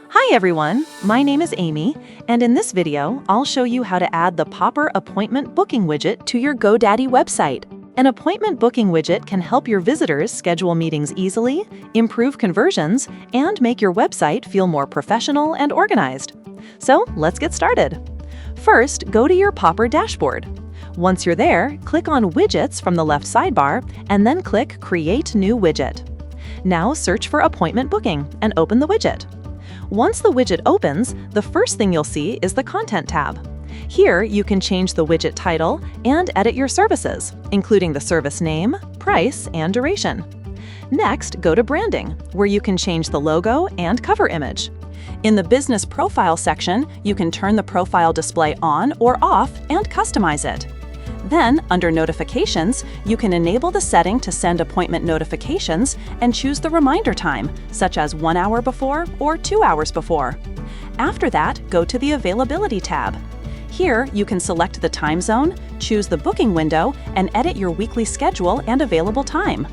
Hi everyone, my name is Amy, and in this video, I'll show you how to add the Popper Appointment Booking widget to your GoDaddy website. An appointment booking widget can help your visitors schedule meetings easily, improve conversions, and make your website feel more professional and organized. So let's get started. First, go to your Popper dashboard. Once you're there, click on Widgets from the left sidebar, and then click Create New Widget. Now search for Appointment Booking and open the widget. Once the widget opens, the first thing you'll see is the Content tab. Here, you can change the widget title and edit your services, including the service name, price, and duration. Next, go to Branding, where you can change the logo and cover image. In the Business Profile section, you can turn the profile display on or off and customize it. Then, under Notifications, you can enable the setting to send appointment notifications and choose the reminder time, such as 1 hour before or 2 hours before. After that, go to the Availability tab. Here, you can select the time zone, choose the booking window, and edit your weekly schedule and available time.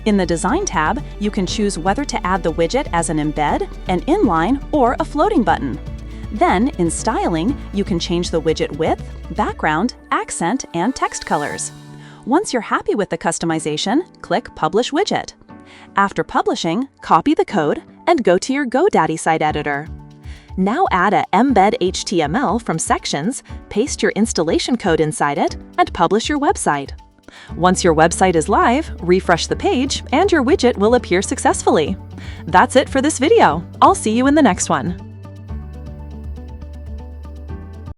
In the Design tab, you can choose whether to add the widget as an embed, an inline, or a floating button. Then, in Styling, you can change the widget width, background, accent, and text colors. Once you're happy with the customization, click Publish Widget. After publishing, copy the code and go to your GoDaddy site editor. Now add a embed HTML from Sections, paste your installation code inside it, and publish your website. Once your website is live, refresh the page, and your widget will appear successfully. That's it for this video. I'll see you in the next one.